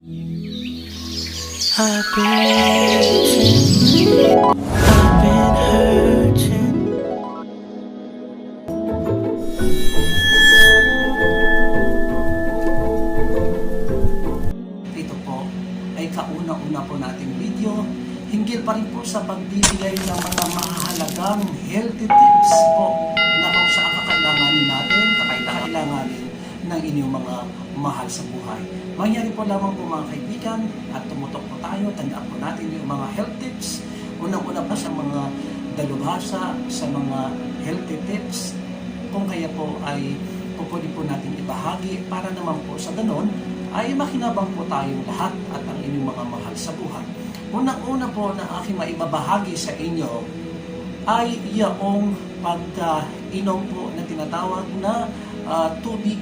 I've been waiting, I've been hurting. Ito po ay kauna-una po nating video. Hinggil pa rin po sa pagbibigay ng mga mahalagang healthy tips po na kung saan kakailanganin natin, kakailanganin ng inyong mga mahal sa buhay. Mangyari po lamang po mga kaibigan at tumutok po tayo, tandaan po natin yung mga health tips. Unang-una pa sa mga dalubhasa, sa mga healthy tips. Kung kaya po ay pwede po natin ibahagi para naman po sa ganon ay makinabang po tayong lahat at ang inyong mga mahal sa buhay. Unang-una po na aking maibabahagi sa inyo ay iyong pag-inom po na tinatawag na tubig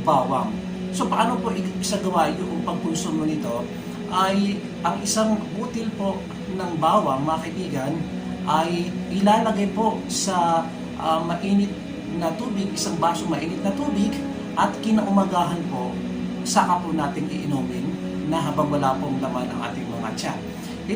bawang. So paano po isagawa yung pagkonsumo nito ay ang isang butil po ng bawang, mga kaibigan, ay ilalagay po sa mainit na tubig, isang baso mainit na tubig, at kinaumagahan po, saka po natin iinumin na habang wala pong laman ang ating mga tiyan.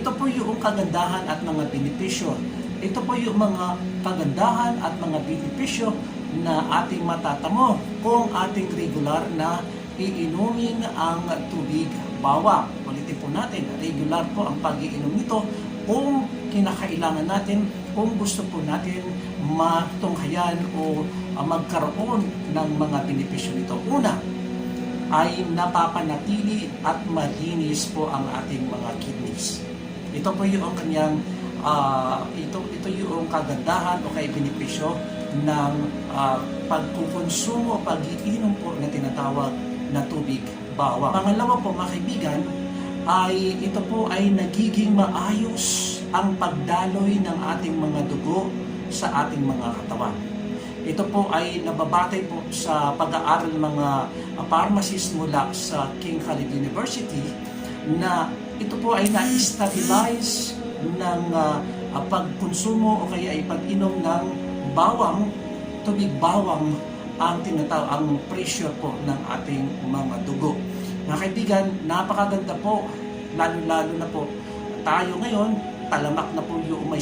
Ito po yung kagandahan at mga benepisyo. Ito po yung mga kagandahan at mga benepisyo na ating matatamo kung ating regular na iinumin ang tubig bawang. Ulitin po natin, regular po ang pag-iinom nito kung kinakailangan natin, kung gusto po natin matunghayan o magkaroon ng mga benepisyo nito. Una, ay napapanatili at malinis po ang ating mga kidneys. Ito po yung kanyang ito yung kagandahan o kay benepisyo ng pagkukonsumo, pag-iinom po na tinatawag na tubig bawang. Pangalawa po mga kaibigan, ay ito po ay nagiging maayos ang pagdaloy ng ating mga dugo sa ating mga katawan. Ito po ay nababatay po sa pag-aaral ng mga pharmacist mula sa King Khalid University na ito po ay na-stabilize ng pagkonsumo o kaya ay pag-inom ng bawang, tubig bawang ang ang pressure po ng ating mga dugo. Mga kaibigan, napakaganda po, lalo-lalo na po tayo ngayon, talamak na po yung may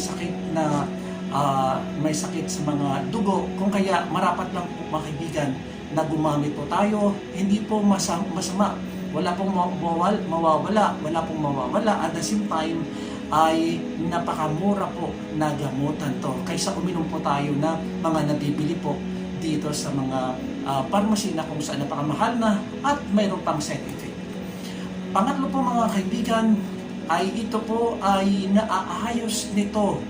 sakit sa mga dugo. Kung kaya marapat lang po mga kaibigan na gumamit po tayo, hindi po masama. Wala pong mawawala. At the same time, ay napakamura po na gamutan to. Kaysa uminom po tayo na mga nabibili po dito sa mga pharmacy na kung saan napakamahal na at mayroon pang side effect. Pangatlo po mga kaibigan, ay ito po ay naaayos nito.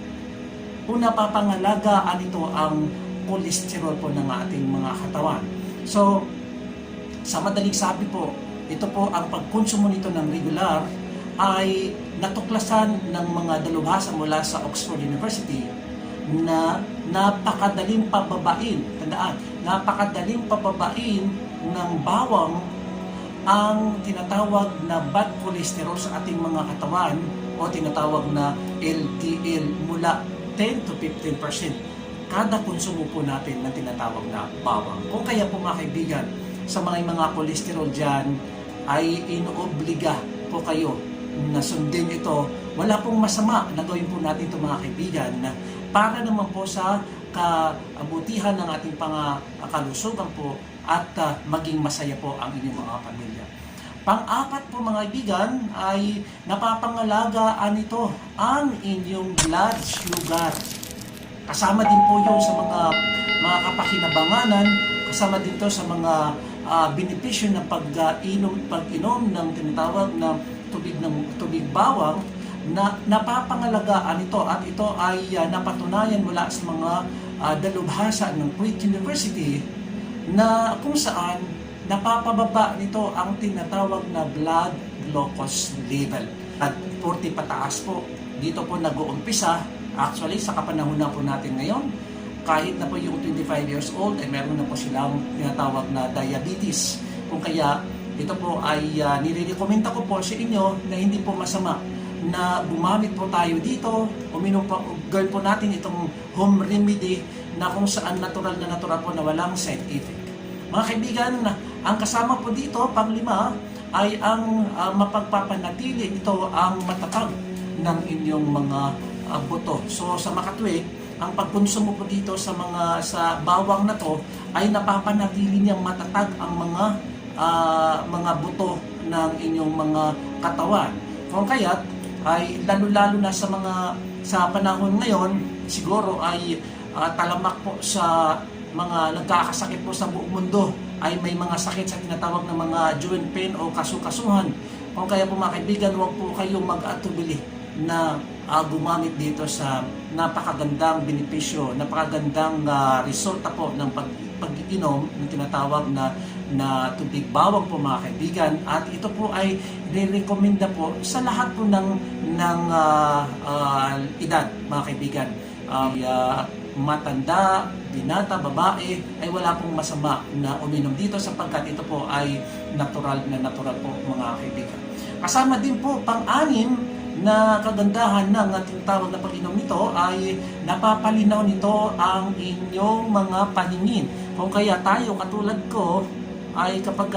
Una, papangalagaan ito ang cholesterol po ng ating mga katawan. So, sa madaling sabi po, ito po ang pagkonsumo nito ng regular ay natuklasan ng mga dalubhasa mula sa Oxford University na napakadaling pababain, tandaan, napakadaling pababain ng bawang ang tinatawag na bad cholesterol sa ating mga katawan o tinatawag na LDL mula 10 to 15% kada konsumo po natin na tinatawag na bawang. Kung kaya po mga kaibigan, sa mga cholesterol dyan ay inoobliga po kayo na sundin ito. Wala pong masama na gawin po natin ito mga kaibigan na para naman po sa kabutihan ng ating kalusugan po at maging masaya po ang inyong mga pamilya. Pang-apat po mga kaibigan ay napapangalagaan ito ang inyong blood sugar. Kasama din po yun sa mga kapakinabanganan, kasama din to sa mga benepisyo ng pag-inom ng tinatawag na tubig bawang na napapangalagaan ito at ito ay napatunayan mula sa mga dalubhasa ng Queen's University na kung saan napapababa nito ang tinatawag na blood glucose level. At 40 pataas po, dito po nag-uumpisa. Actually, sa kapanahon na po natin ngayon, kahit na po yung 25 years old, ay meron na po silang tinatawag na diabetes. Kung kaya, ito po ay nire-recommenda ko po sa inyo na hindi po masama na gumamit po tayo dito, gawin po natin itong home remedy na kung saan natural po na walang side effect. Mga kaibigan, Ang kasama po dito, panglima, ay ang mapagpapanatili nito ang matatag ng inyong mga buto. So sa makatwid, ang pagkonsumo po dito sa bawang na to ay napapanatili niyang matatag ang mga buto ng inyong mga katawan. Kung kaya't ay lalo-lalo na sa panahon ngayon, siguro ay talamak po sa mga nagkakasakit po sa buong mundo ay may mga sakit sa tinatawag na mga joint pain o kasukasuhan. Kung kaya po mga kaibigan, huwag po kayong mag-atubili na gumamit dito sa napakagandang benepisyo, napakagandang resulta po ng pag-inom ng tinatawag na tubig bawang po mga kaibigan. At ito po ay nirekomenda po sa lahat po ng edad mga kaibigan. Matanda, binata, babae, ay wala pong masama na uminom dito sapagkat ito po ay natural po mga kaibigan. Kasama din po pang-anim na kagandahan ng tinatawag na pag-inom nito ay napapalinaw nito ang inyong mga paningin. Kung kaya tayo katulad ko ay kapag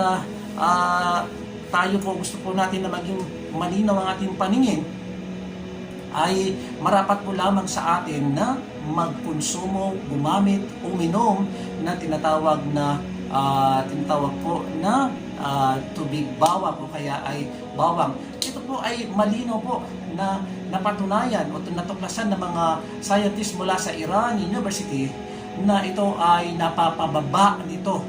tayo po gusto po natin na maging malinaw ang ating paningin, ay marapat po lamang sa atin na magkonsumo, gumamit, uminom na tinatawag po na tubig bawang o kaya ay bawang. Ito po ay malinaw po na napatunayan o natuklasan ng mga scientists mula sa Iran University na ito ay napapababa nito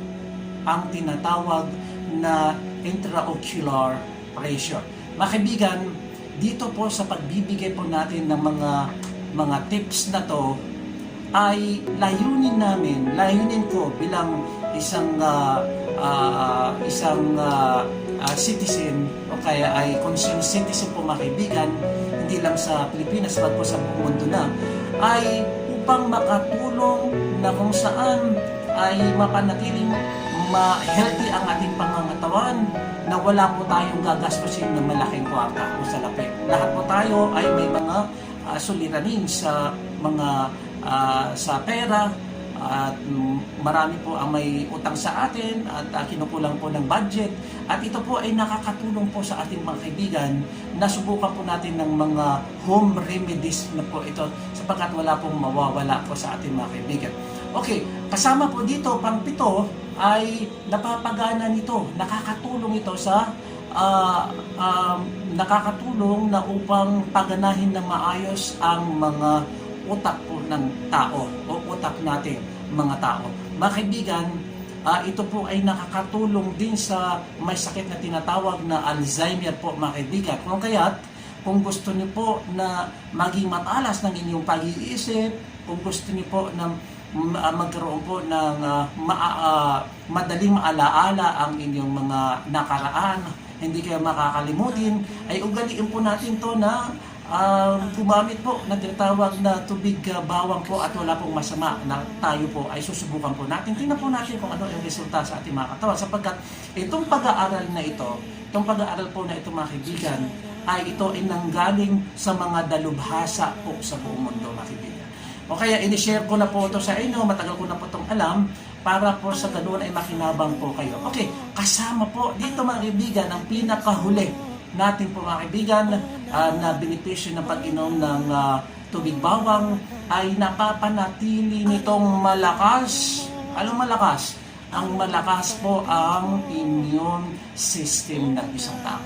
ang tinatawag na intraocular pressure. Mga kaibigan, dito po sa pagbibigay po natin ng mga tips na to ay layunin ko bilang isang citizen o kaya ay concerned citizen po mga kaibigan, hindi lang sa Pilipinas, pag po sa buong mundo na, ay upang makatulong na kung saan ay mapanatiling healthy ang ating pangangatawan, na wala po tayong gagastusin ng malaking kwarta o salapi. Lahat po tayo ay may mga suliranin sa sa pera, at marami po ang may utang sa atin at kinukulang po ng budget, at ito po ay nakakatulong po sa ating mga kaibigan na subukan po natin ng mga home remedies na po ito sapagkat wala pong mawawala po sa ating mga kaibigan. Okay, kasama po dito pang-pito ay napapagana nito, nakakatulong ito sa nakakatulong na upang paganahin na maayos ang mga utak po ng tao o utak natin mga tao. Mga kaibigan, ito po ay nakakatulong din sa may sakit na tinatawag na Alzheimer po mga kaibigan. Kung gusto niyo po na maging matalas ng inyong pag-iisip, kung gusto niyo po na magkaroon po ng madaling maalaala ang inyong mga nakaraan, hindi kayo makakalimutin, ay ugaliin po natin to na gumamit po na tinatawag na tubig bawang po, at wala pong masama na tayo po ay susubukan po natin. Tingnan po natin kung ano yung resulta sa ating mga katawan sapagkat itong pag-aaral po na ito mga kaibigan ay ito ay nanggaling sa mga dalubhasa po sa buong mundo mga kaibigan. O kaya in-share ko na po ito sa inyo, matagal ko na po itong alam para po sa ganoon ay makinabang po kayo. Okay, kasama po dito mga kaibigan ang pinakahuli natin po mga kaibigan na benepisyo ng pag-inom ng tubig bawang ay napapanatili nitong malakas. Anong malakas? Ang malakas po ang immune system ng isang tao.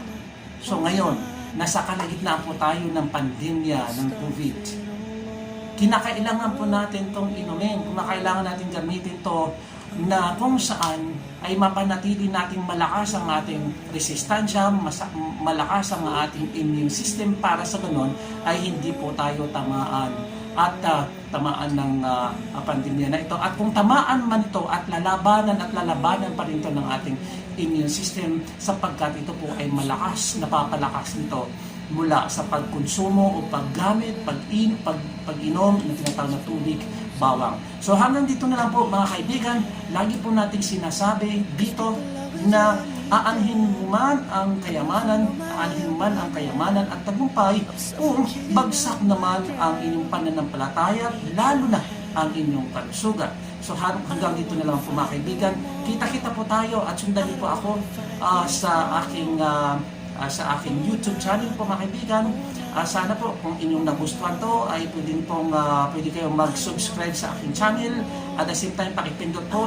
So ngayon, nasa kalagitnaan po tayo ng pandemya ng COVID. Kinakailangan po natin itong inumin, kinakailangan natin gamitin to na kung saan ay mapanatili nating malakas ang ating resistensya, malakas ang ating immune system para sa ganon ay hindi po tayo tamaan ng pandemya na ito. At kung tamaan man ito at lalabanan pa rin ito ng ating immune system sapagkat ito po ay malakas, napapalakas nito mula sa pagkonsumo o paggamit, pag-inom ng tinatawag na tubig bawang. So hanggang dito na lang po mga kaibigan, lagi po nating sinasabi dito na aanhin man ang kayamanan at tagumpay kung bagsak naman ang inyong pananampalataya, lalo na ang inyong kalusugan. So hanggang dito na lang po mga kaibigan. Kita-kita po tayo at sundan niyo po ako sa aking YouTube channel po mga kaibigan. Sana po kung inyong nagustuhan to ay pwede kayong mag-subscribe sa aking channel. At the same time pakipindot po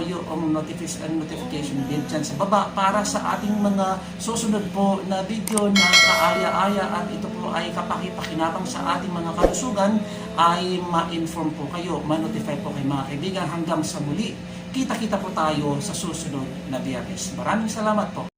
yung notification bell dyan sa baba para sa ating mga susunod po na video na kaaya-aya at ito po ay kapaki-pakinabang sa ating mga kalusugan ay ma-inform po kayo, ma-notify po kayo mga kaibigan. Hanggang sa muli, kita-kita po tayo sa susunod na Biyernes. Maraming salamat po.